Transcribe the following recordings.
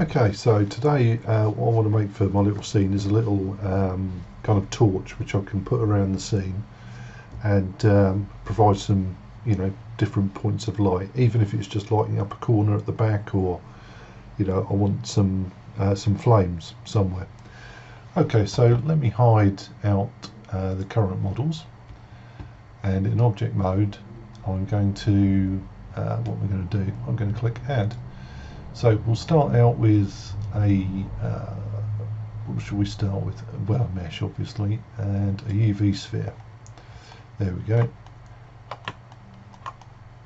Okay, so today what I want to make for my little scene is a little kind of torch which I can put around the scene and provide some, different points of light, even if it's just lighting up a corner at the back, or I want some flames somewhere. Okay, so let me hide out the current models, and in object mode I'm going to what we're going to do, I'm going to click add. So we'll start out with a, what should we start with? Well, a mesh obviously, and a UV sphere. There we go.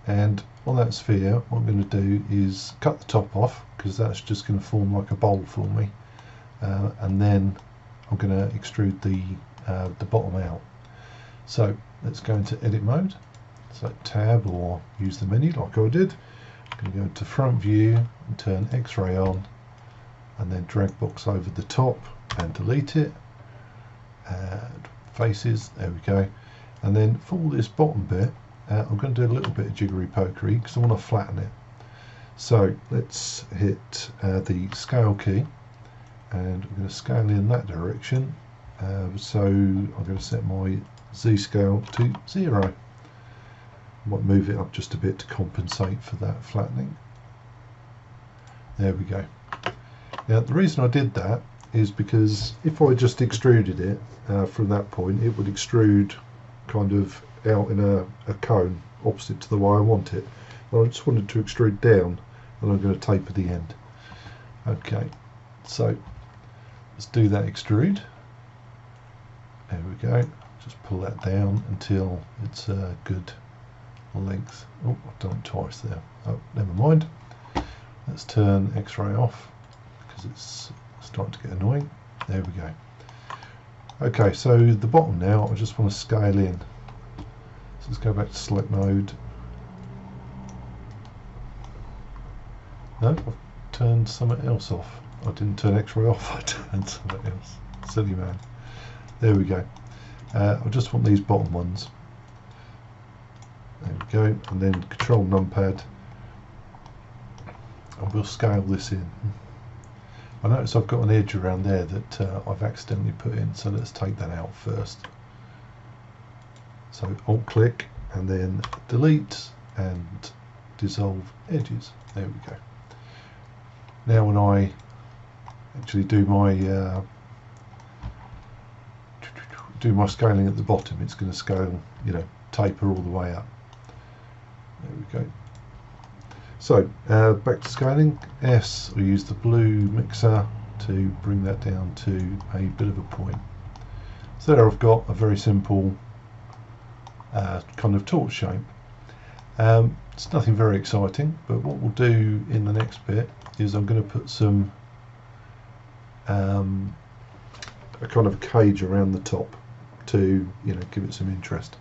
And on that sphere, what I'm going to do is cut the top off, because that's just going to form like a bowl for me. And then I'm going to extrude the bottom out. So let's go into edit mode. So tab or use the menu like I did. I'm going to go to front view and turn X-ray on, and then drag box over the top and delete it. Add faces, there we go. And then for this bottom bit, I'm going to do a little bit of jiggery pokery because I want to flatten it. So let's hit the scale key, and I'm going to scale in that direction. So I'm going to set my Z scale to 0. Might move it up just a bit to compensate for that flattening. There we go. Now the reason I did that is because if I just extruded it from that point, it would extrude kind of out in a cone opposite to the way I want it. And I just wanted to extrude down, and I'm going to taper the end. Okay, so let's do that extrude. There we go. Just pull that down until it's a good length. Oh, I've done it twice there. Oh, never mind. Let's turn X-ray off because it's starting to get annoying. There we go. Okay, so the bottom now, I just want to scale in. So let's go back to select mode. No, I've turned something else off. I didn't turn X-ray off, I turned something else. Silly man. There we go. I just want these bottom ones. There we go, and then control numpad, and we'll scale this in. I notice I've got an edge around there that I've accidentally put in, so let's take that out first. So alt click and then delete and dissolve edges. There we go. Now when I actually do my scaling at the bottom, it's going to scale, taper all the way up. There we go. So back to scaling. S, we use the blue mixer to bring that down to a bit of a point. So there I've got a very simple kind of torch shape. It's nothing very exciting, but what we'll do in the next bit is I'm going to put some a kind of a cage around the top to give it some interest.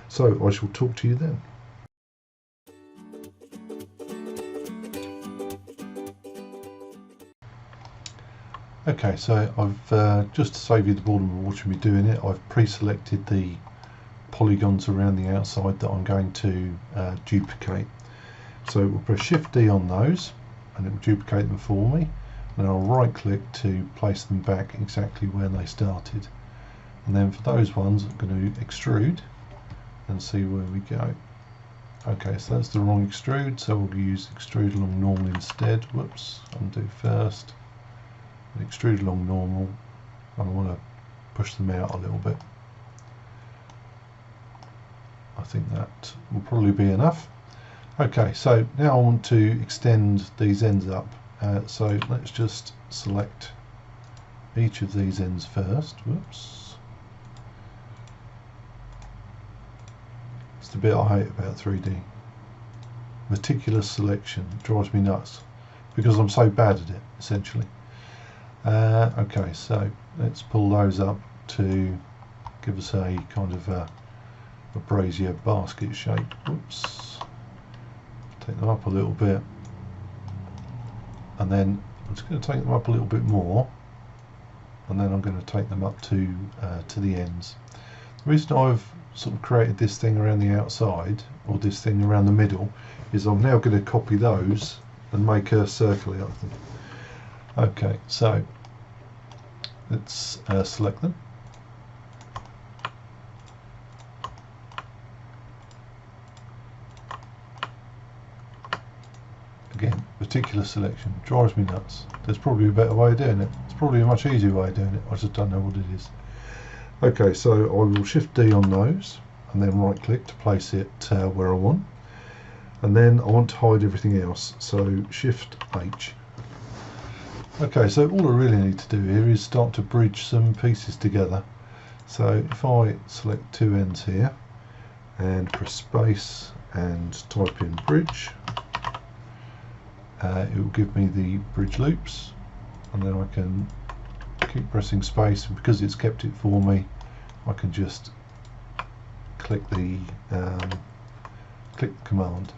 So I shall talk to you then. Okay, so I've just to save you the boredom of watching me doing it, I've pre-selected the polygons around the outside that I'm going to duplicate. So we'll press Shift D on those, and it will duplicate them for me. And I'll right click to place them back exactly where they started. And then for those ones, I'm going to extrude and see where we go. Okay, so that's the wrong extrude, so we'll use extrude along normal instead. Whoops, undo first. Extrude along normal, and I want to push them out a little bit. I think that will probably be enough. Okay, so now I want to extend these ends up. So let's just select each of these ends first. Whoops. It's the bit I hate about 3D. Meticulous selection drives me nuts because I'm so bad at it, essentially. Okay, so let's pull those up to give us a kind of a brazier basket shape. Whoops. Take them up a little bit, and then I'm just going to take them up a little bit more, and then I'm going to take them up to the ends. The reason I've sort of created this thing around the outside, or this thing around the middle, is I'm now going to copy those and make a circle out of them. Okay, so let's select them. Again, particular selection drives me nuts. There's probably a better way of doing it. It's probably a much easier way of doing it. I just don't know what it is. Okay, so I will Shift D on those and then right click to place it where I want. And then I want to hide everything else, so Shift H. Okay, so all I really need to do here is start to bridge some pieces together. So if I select two ends here and press space and type in bridge, it will give me the bridge loops, and then I can keep pressing space, and because it's kept it for me, I can just click the command.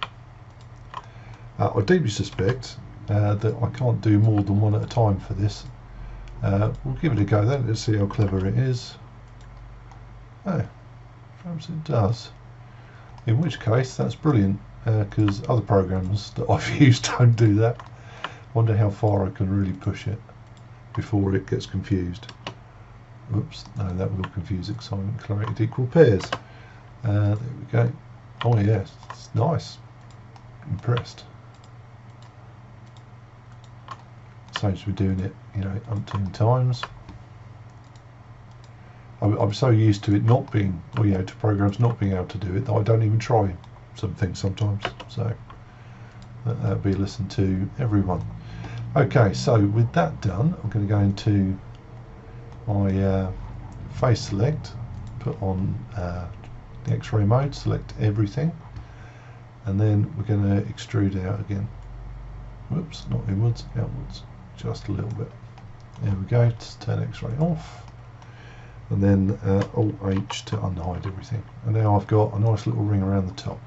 I deeply suspect that I can't do more than one at a time for this. We'll give it a go then. Let's see how clever it is. Oh, perhaps it does. In which case, that's brilliant, because other programs that I've used don't do that. Wonder how far I can really push it before it gets confused. Oops, no, that will confuse excitement created equal pairs. There we go. Oh yes, it's nice. Impressed. Saves me doing it, you know, umpteen times. I'm so used to it not being, or you know, to programs not being able to do it, that I don't even try some things sometimes. So that'll be a lesson to everyone. Okay, so with that done, I'm going to go into my face select, put on the X-ray mode, select everything, and then we're going to extrude out again. Whoops, not inwards, outwards, just a little bit. There we go. Let's turn X-ray off, and then Alt-H to unhide everything. And now I've got a nice little ring around the top.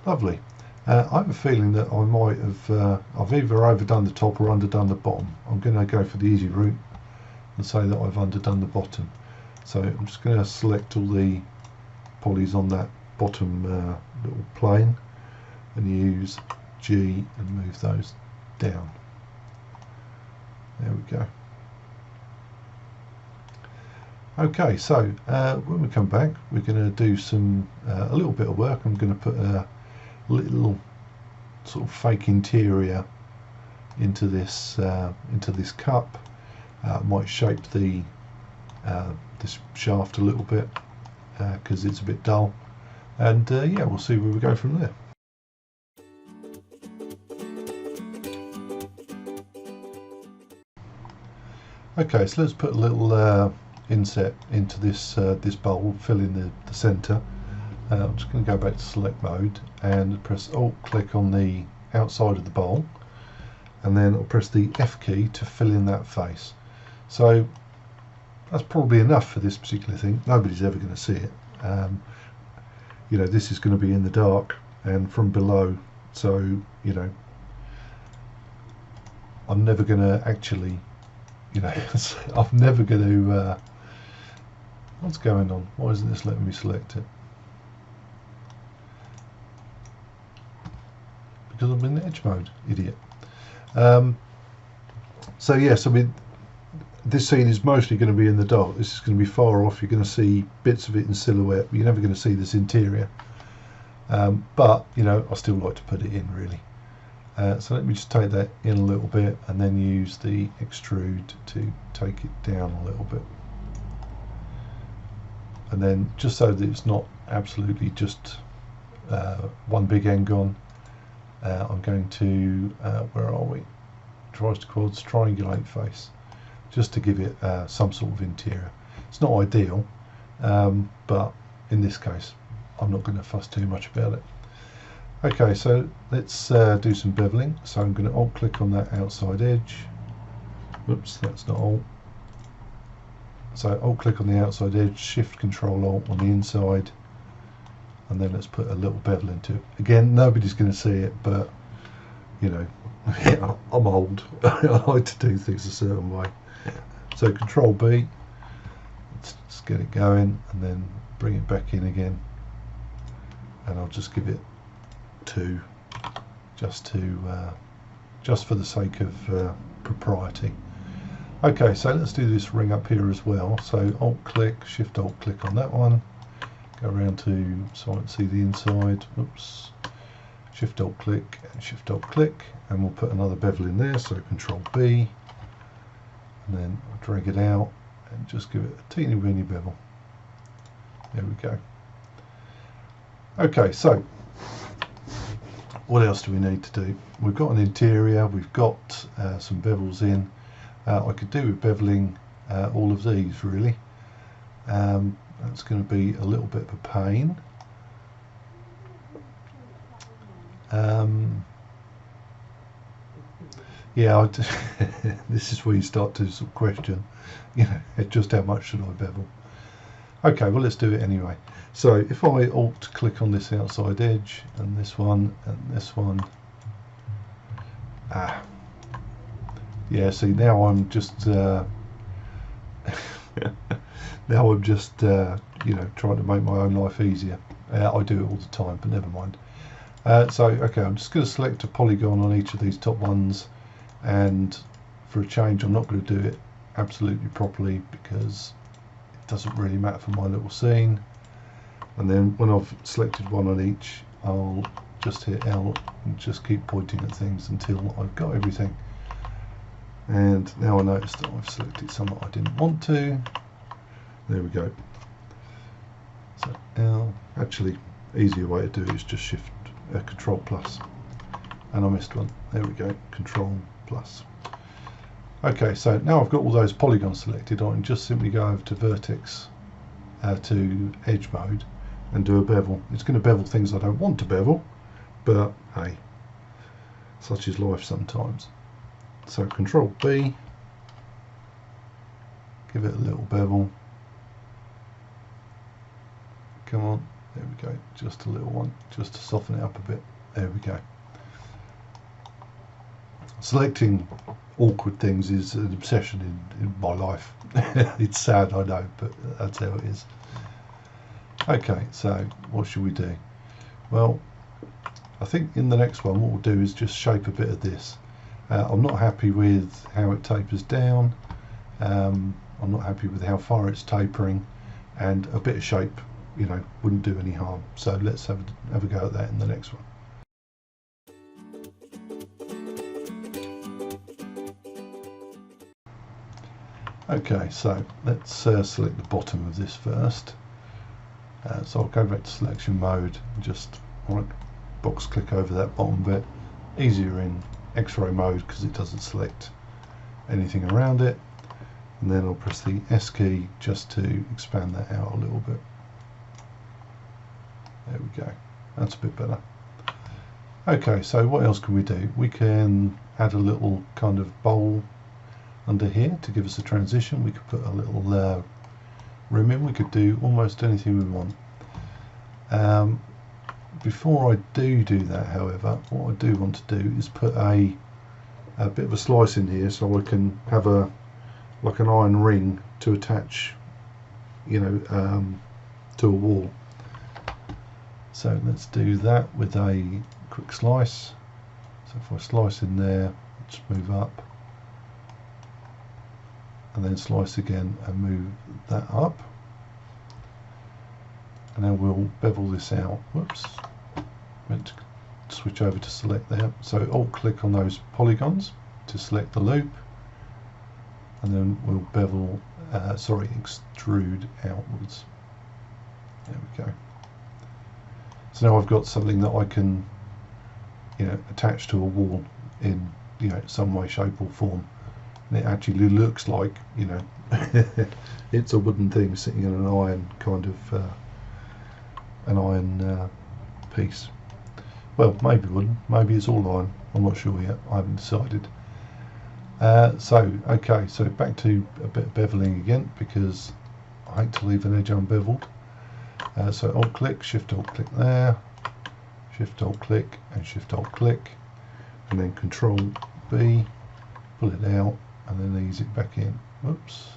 Lovely. I have a feeling that I might have, I've either overdone the top or underdone the bottom. I'm going to go for the easy route and say that I've underdone the bottom. So I'm just going to select all the polys on that bottom little plane and use G and move those down. There we go. Okay, so when we come back, we're going to do some a little bit of work. I'm going to put a little sort of fake interior into this cup. Might shape the this shaft a little bit because it's a bit dull, and yeah, we'll see where we go from there. Okay, so let's put a little inset into this this bowl, fill in the centre. I'm just going to go back to select mode and press Alt click on the outside of the bowl, and then I'll press the F key to fill in that face. So that's probably enough for this particular thing. Nobody's ever going to see it. You know, this is going to be in the dark and from below, so you know, I'm never going to actually, you know, I'm never going to what's going on? Why isn't this letting me select it? Because I'm in edge mode, idiot. So yes, I mean, this scene is mostly going to be in the dark. This is going to be far off. You're going to see bits of it in silhouette, but you're never going to see this interior. But you know, I still like to put it in, really. So let me just take that in a little bit and then use the extrude to take it down a little bit. And then just so that it's not absolutely just one big end gone, I'm going to, where are we? Tries to quads, triangulate face, just to give it some sort of interior. It's not ideal, but in this case, I'm not going to fuss too much about it. Okay, so let's do some beveling. So I'm going to Alt click on that outside edge. Whoops, that's not Alt. So Alt click on the outside edge, Shift Control Alt on the inside, and then let's put a little bevel into it. Again, nobody's going to see it, but you know, I'm old. I like to do things a certain way. So Control B, let's get it going, and then bring it back in again, and I'll just give it 2, just for the sake of propriety. Okay, so let's do this ring up here as well. So Alt click, Shift Alt click on that one. Go around to so I can see the inside. Oops. Shift Alt click and Shift Alt click, and we'll put another bevel in there. So Control B, and then I'll drag it out and just give it a teeny weeny bevel. There we go. Okay, so what else do we need to do? We've got an interior, we've got some bevels in. I could do with beveling all of these really. That's going to be a little bit of a pain. Yeah, this is where you start to sort of question, you know, just how much should I bevel? Okay, well let's do it anyway. So if I Alt click on this outside edge and this one, yeah, see now I'm just now I'm just you know, trying to make my own life easier. I do it all the time, but never mind. So okay, I'm just going to select a polygon on each of these top ones, and for a change I'm not going to do it absolutely properly because it doesn't really matter for my little scene. And then when I've selected one on each, I'll just hit L and just keep pointing at things until I've got everything. And now I notice that I've selected some that I didn't want to. There we go. So L, actually easier way to do it is just Shift Control plus, and I missed one. There we go, Control plus. Okay, so now I've got all those polygons selected, I can just simply go over to vertex to edge mode and do a bevel. It's going to bevel things I don't want to bevel, but hey, such is life sometimes. So Control B, give it a little bevel. Come on, there we go, just a little one, just to soften it up a bit. There we go. Selecting awkward things is an obsession in my life. It's sad, I know, but that's how it is. Okay, so what should we do? Well, I think in the next one what we'll do is just shape a bit of this. I'm not happy with how it tapers down. I'm not happy with how far it's tapering, and a bit of shape, you know, wouldn't do any harm. So let's have a go at that in the next one. Okay, so let's select the bottom of this first. So I'll go back to selection mode and just right box click over that bottom bit. Easier in X-ray mode because it doesn't select anything around it. And then I'll press the S key just to expand that out a little bit. There we go, that's a bit better. Okay, so what else can we do? We can add a little kind of bowl under here to give us a transition. We could put a little rim in. We could do almost anything we want. Before I do that, however, what I do want to do is put a bit of a slice in here so I can have like an iron ring to attach, you know, to a wall. So let's do that with a quick slice. So if I slice in there, just move up, and then slice again and move that up, and then we'll bevel this out. Whoops, meant to switch over to select there. So Alt click on those polygons to select the loop, and then we'll bevel, extrude outwards. There we go. So now I've got something that I can, you know, attach to a wall in, you know, some way, shape or form. And it actually looks like, you know, it's a wooden thing sitting in an iron kind of, an iron piece. Well, maybe wooden, maybe it's all iron, I'm not sure yet, I haven't decided. Okay, so back to a bit of beveling again, because I hate to leave an edge unbeveled. So Alt click, Shift Alt click there, Shift Alt click and Shift Alt click, and then Control B, pull it out and then ease it back in. Whoops,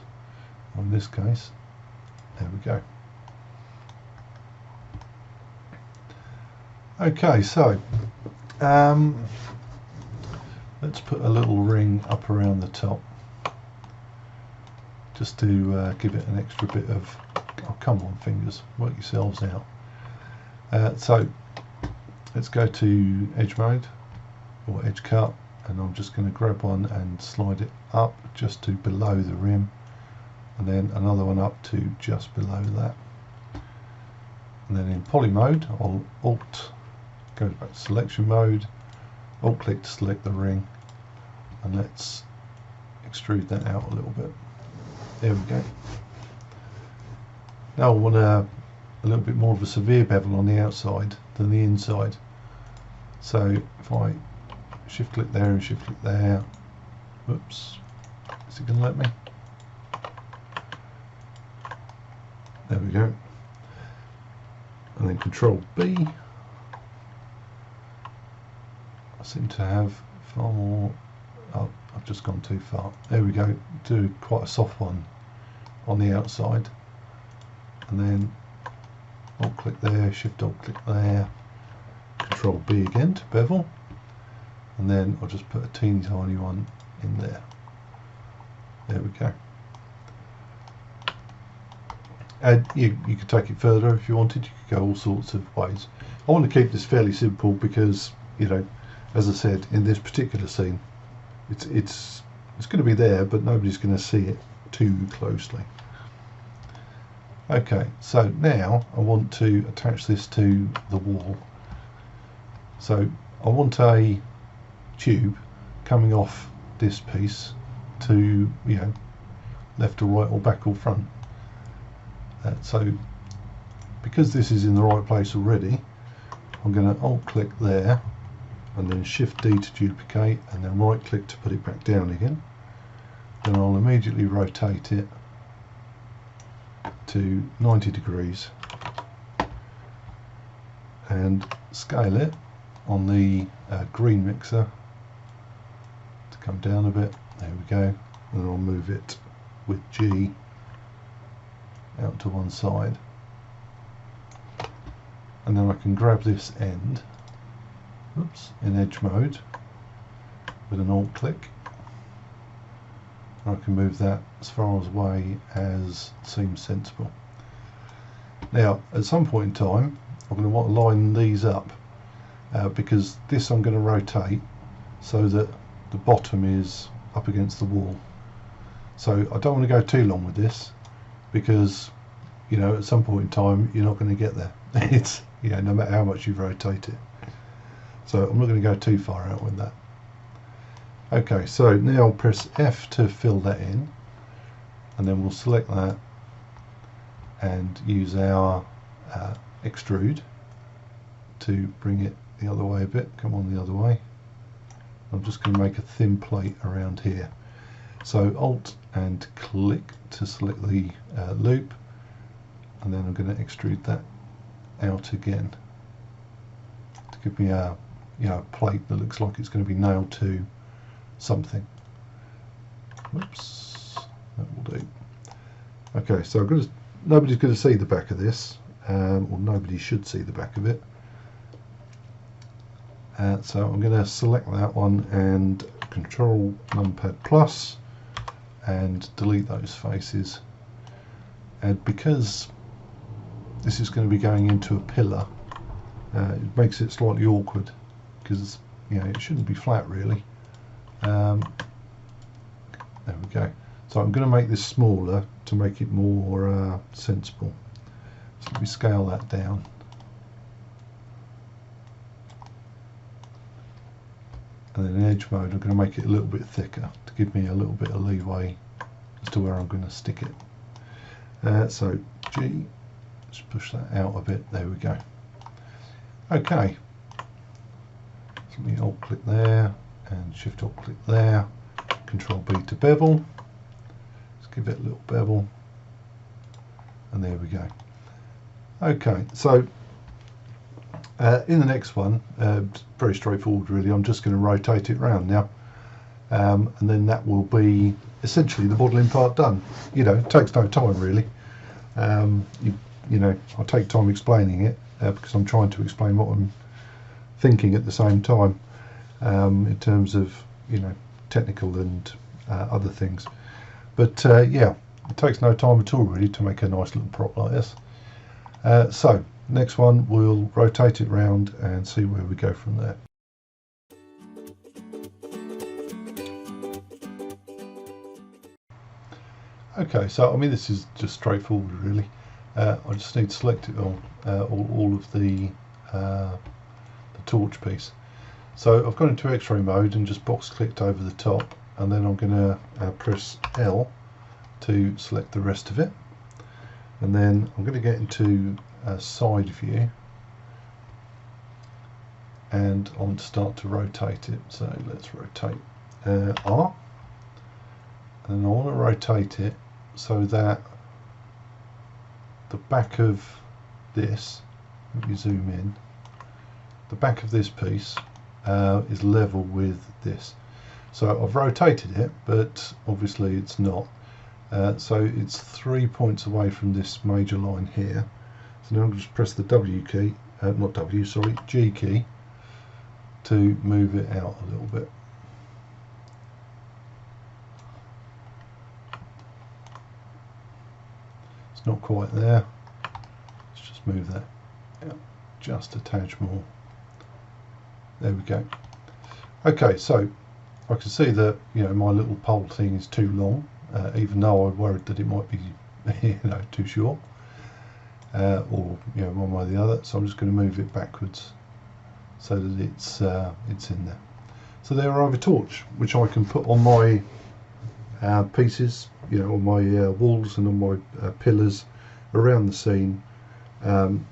in this case, there we go. Let's put a little ring up around the top, just to give it an extra bit of, oh come on fingers, work yourselves out. So let's go to edge mode or edge cut, and I'm just going to grab one and slide it up just to below the rim, and then another one up to just below that. And then in poly mode, I'll Alt, go back to selection mode, Alt click to select the ring, and let's extrude that out a little bit. There we go. Now I want a little bit more of a severe bevel on the outside than the inside. So if I shift click there and shift click there, whoops, is it going to let me? There we go. And then Control B. I seem to have far more. Oh, I've just gone too far. There we go. Do quite a soft one on the outside, and then Alt click there, Shift Alt click there, Control B again to bevel, and then I'll just put a teeny tiny one in there. There we go. And you could take it further if you wanted. You could go all sorts of ways. I want to keep this fairly simple because, you know, as I said, in this particular scene, it's going to be there, but nobody's going to see it too closely. Okay, so now I want to attach this to the wall. So I want a tube coming off this piece to, you know, left or right or back or front. So because this is in the right place already, I'm going to Alt click there and then Shift D to duplicate, and then right click to put it back down again. Then I'll immediately rotate it to 90 degrees and scale it on the green mixer to come down a bit. There we go. And I'll move it with G out to one side, and then I can grab this end, oops, in edge mode with an Alt click, and I can move that as far away as seems sensible. Now at some point in time I'm going to want to line these up because this I'm going to rotate so that the bottom is up against the wall. So I don't want to go too long with this, because, you know, at some point in time you're not going to get there. It's, you know, no matter how much you rotate it. So I'm not going to go too far out with that. Okay, so now I'll press F to fill that in, and then we'll select that and use our extrude to bring it the other way a bit. Come on the other way. I'm just going to make a thin plate around here. So Alt and click to select the loop, and then I'm going to extrude that out again to give me a, you know, plate that looks like it's going to be nailed to something. Whoops, that will do. Okay, so nobody's going to see the back of this, or nobody should see the back of it. So I'm going to select that one and Control numpad plus and delete those faces. And because this is going to be going into a pillar, it makes it slightly awkward, because, you know, it shouldn't be flat really. There we go. So I'm going to make this smaller to make it more sensible. So let me scale that down. And then in edge mode I'm going to make it a little bit thicker to give me a little bit of leeway as to where I'm going to stick it. So G, just push that out a bit. There we go. Okay. So let me Alt click there and Shift Alt click there. Control B to bevel. Let's give it a little bevel. And there we go. Okay, so in the next one, very straightforward really, I'm just going to rotate it around now, and then that will be essentially the modelling part done. You know, it takes no time really. You know, I'll take time explaining it because I'm trying to explain what I'm thinking at the same time, in terms of, you know, technical and other things. But yeah, it takes no time at all really to make a nice little prop like this. So next one, we'll rotate it round and see where we go from there. Okay, so I mean this is just straightforward really. I just need to select it on all of the torch piece. So I've gone into X-ray mode and just box clicked over the top, and then I'm going to press L to select the rest of it, and then I'm going to get into side view, and I want to start to rotate it. So let's rotate R, and I want to rotate it so that the back of this, let me zoom in, the back of this piece is level with this. So I've rotated it, but obviously it's not. So it's 3 points away from this major line here. So now I'm going to just press the W key, not W, sorry, G key, to move it out a little bit. It's not quite there. Let's just move that out just a touch more. There we go. Okay, so I can see that, you know, my little pole thing is too long, even though I worried that it might be, you know, too short, or, you know, one way or the other. So I'm just going to move it backwards so that it's in there. So there I have a torch which I can put on my pieces, you know, on my walls and on my pillars around the scene,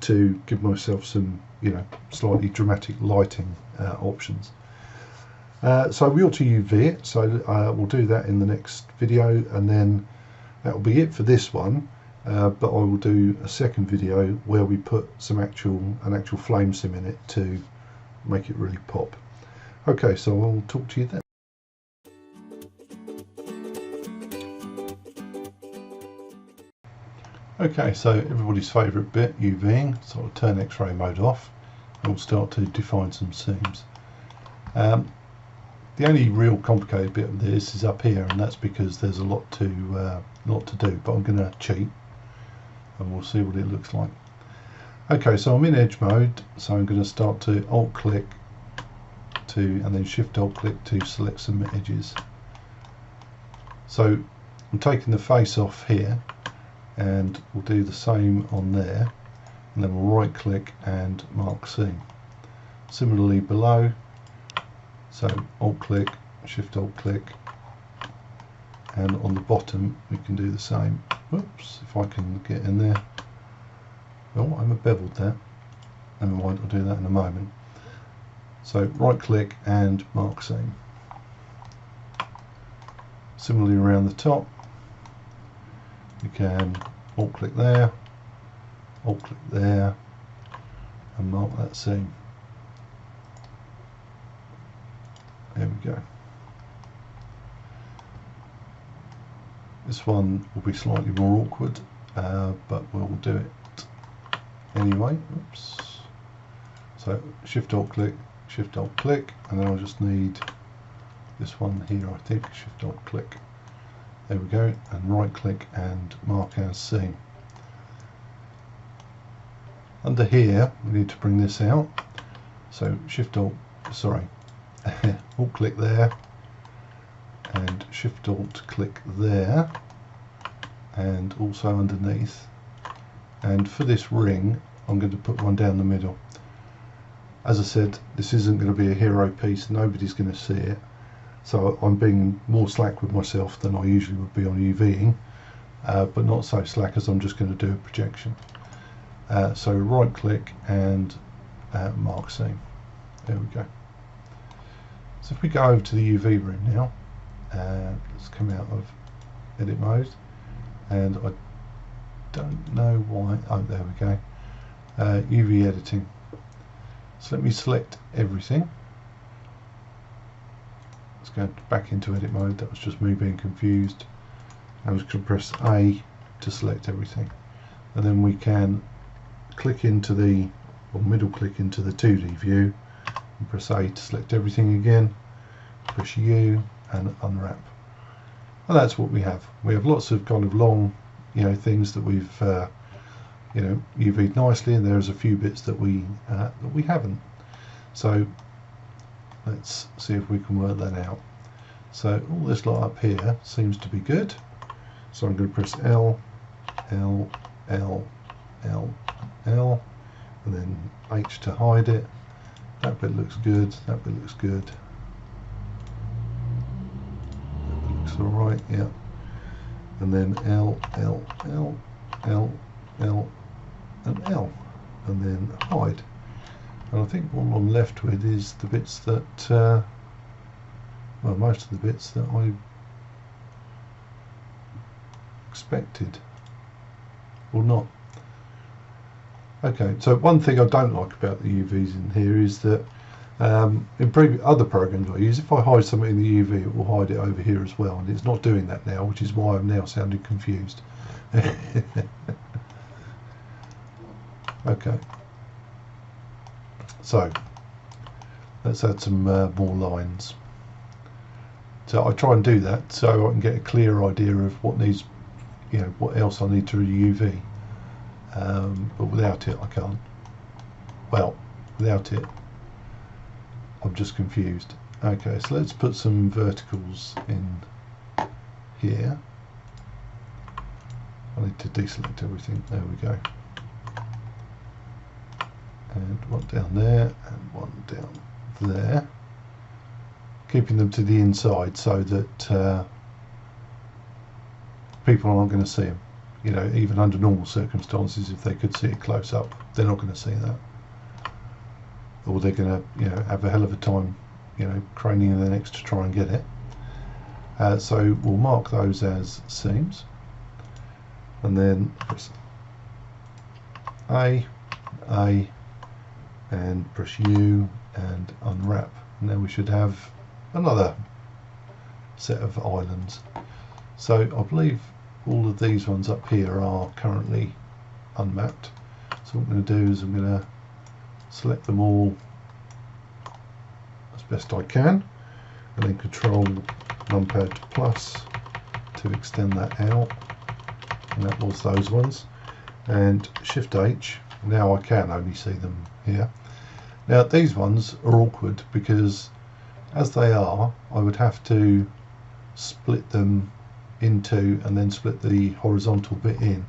to give myself some, you know, slightly dramatic lighting options. So we ought to UV it, so we'll do that in the next video, and then that will be it for this one. But I will do a second video where we put an actual flame sim in it to make it really pop. Okay, so I'll talk to you then. Okay, so everybody's favourite bit, UVing, so I'll turn X-ray mode off and we'll start to define some seams. The only real complicated bit of this is up here, and that's because there's a lot to do, but I'm going to cheat and we'll see what it looks like. Okay, so I'm in edge mode, so I'm going to start to alt click and then shift alt click to select some edges. So I'm taking the face off here, and we'll do the same on there, and then we'll right click and mark seam. Similarly below, so alt click, shift alt click, and on the bottom we can do the same. Whoops, if I can get in there. Oh, I'm beveled there. Never mind, I'll do that in a moment. So right click and mark seam. Similarly around the top, you can alt click there, and mark that seam. There we go. This one will be slightly more awkward, but we'll do it anyway. Oops. So shift alt click, and then I'll just need this one here, I think. Shift alt click. There we go, and right click and mark our seam. Under here we need to bring this out, so alt click there and shift alt click there, and also underneath. And for this ring I'm going to put one down the middle. As I said, this isn't going to be a hero piece, nobody's going to see it, so I'm being more slack with myself than I usually would be on UVing, but not so slack as I'm just going to do a projection. So right click and mark seam. There we go. So if we go over to the UV room now, let's come out of edit mode, and I don't know why, oh there we go, UV editing. So let me select everything. Let's go back into edit mode, that was just me being confused. I'm just going to press A to select everything, and then we can click into the, or middle click into the 2D view and press A to select everything again. press U and unwrap. And that's what we have. We have lots of kind of long, things that we've, UV'd nicely, and there's a few bits that we haven't. So let's see if we can work that out. So all this lot up here seems to be good. So I'm going to press L, L, L, L, L, and then H to hide it. That bit looks good. That bit looks good. Alright, yeah, and then L, L, L, L, L, and L, and then hide. And I think what I'm left with is the bits that, well, most of the bits that I expected, or not. Okay, so one thing I don't like about the UVs in here is that in other programs I use, if I hide something in the UV, it will hide it over here as well, and it's not doing that now, which is why I'm now sounding confused. Okay, so let's add some more lines. So I try and do that so I can get a clear idea of what needs, what else I need to UV, but without it I can't. Well, without it I'm just confused. Okay, so let's put some verticals in here. I need to deselect everything. There we go. And one down there and one down there. Keeping them to the inside so that people aren't going to see them. Even under normal circumstances, if they could see it close up, they're not going to see that. Or they're going to, have a hell of a time, craning their necks to try and get it. So we'll mark those as seams, and then press A, and press U and unwrap. And then we should have another set of islands. So I believe all of these ones up here are currently unmapped. So what I'm going to do is I'm going to select them all as best I can, and then control numpad plus to extend that out, and that was those ones, and shift H. Now I can only see them here. Now these ones are awkward because as they are, I would have to split them into and then split the horizontal bit in,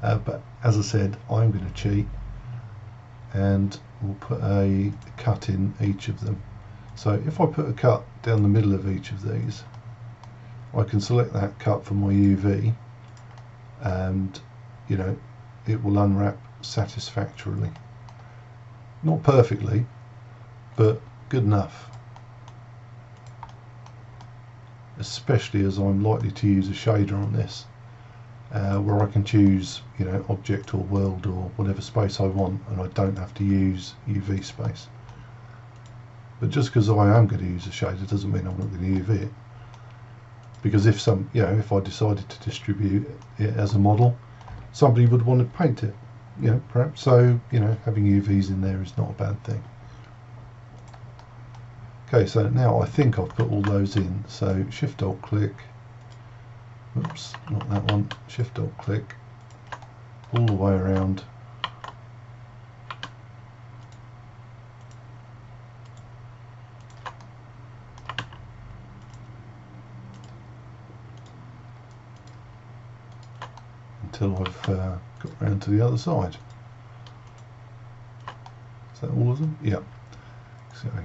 but as I said, I'm going to cheat and we'll put a cut in each of them. So if I put a cut down the middle of each of these, I can select that cut for my UV, and it will unwrap satisfactorily. Not perfectly, but good enough, especially as I'm likely to use a shader on this, where I can choose object or world or whatever space I want, and I don't have to use UV space. But just because I am going to use a shader doesn't mean I'm not going to UV it, because if I decided to distribute it as a model, somebody would want to paint it, perhaps. So having UVs in there is not a bad thing. Okay, so now I think I've put all those in. So shift alt click, oops, not that one, shift alt click all the way around, until I've got round to the other side. Is that all of them? Yeah.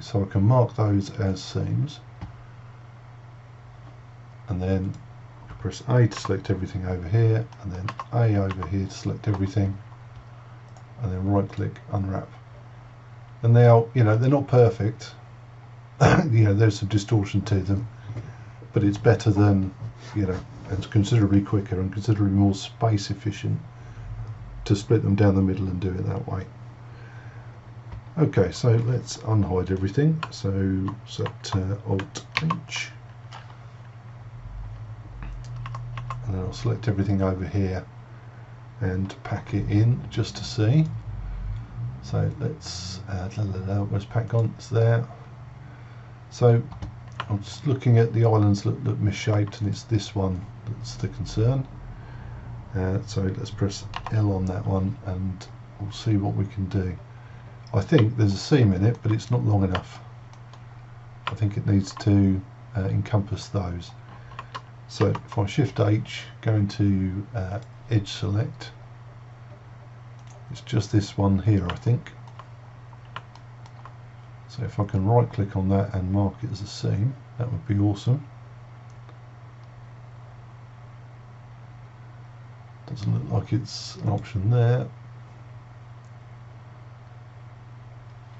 So I can mark those as seams, and then press A to select everything over here, and then A over here to select everything, and then right click unwrap. And now they're not perfect. There's some distortion to them, but it's better than and considerably quicker and considerably more space efficient to split them down the middle and do it that way. Okay, so let's unhide everything. So set Alt H, and then I'll select everything over here and pack it in just to see. So let's where's pack on? It's there. So I'm just looking at the islands that look misshaped, and it's this one that's the concern. So let's press L on that one and we'll see what we can do. I think there's a seam in it, but it's not long enough. I think it needs to encompass those. So if I shift H, go into edge select, it's just this one here, I think. So if I can right click on that and mark it as a seam, that would be awesome. Doesn't look like it's an option there.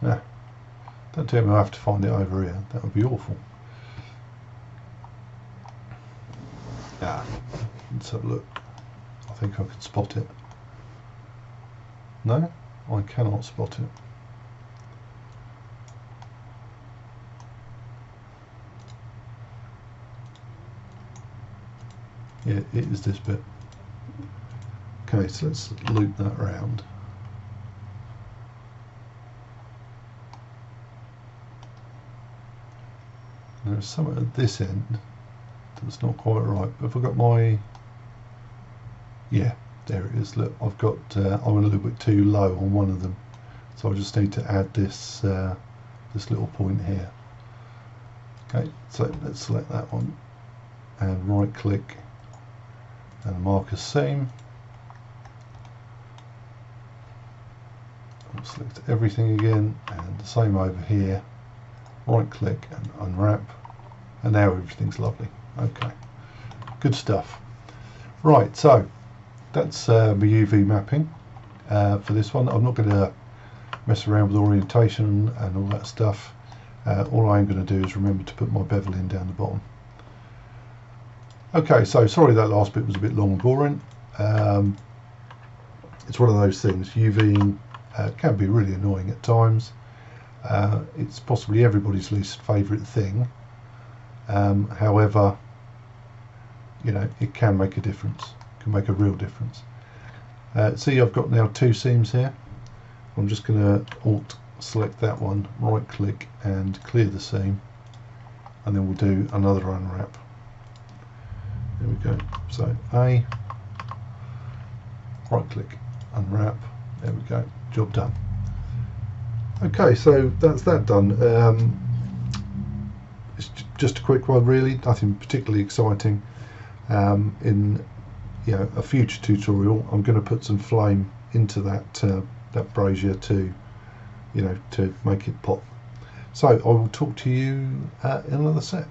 Nah, don't tell me I have to find it over here. That would be awful. Let's have a look. I think I can spot it. No, I cannot spot it. Yeah, it is this bit. Okay, so let's loop that round. There's something at this end that's not quite right, but if I've got my, yeah, there it is. Look, I've got, I'm a little bit too low on one of them, so I just need to add this this little point here. Okay, so let's select that one and right click and mark as seam. I'll select everything again, and the same over here, right click and unwrap, and now everything's lovely. Okay, good stuff. Right, so that's my UV mapping for this one. I'm not going to mess around with orientation and all that stuff. All I'm going to do is remember to put my bevel in down the bottom. Okay, so sorry that last bit was a bit long and boring. It's one of those things. UVing can be really annoying at times. It's possibly everybody's least favourite thing. However, you know, it can make a difference. It can make a real difference. See, I've got now two seams here. I'm just going to Alt select that one, right click and clear the seam, and then we'll do another unwrap. There we go. So A, right click, unwrap. There we go. Job done. Okay, so that's that done. It's just a quick one, really. Nothing particularly exciting. In a future tutorial, I'm going to put some flame into that that brazier to to make it pop. So I will talk to you in another set.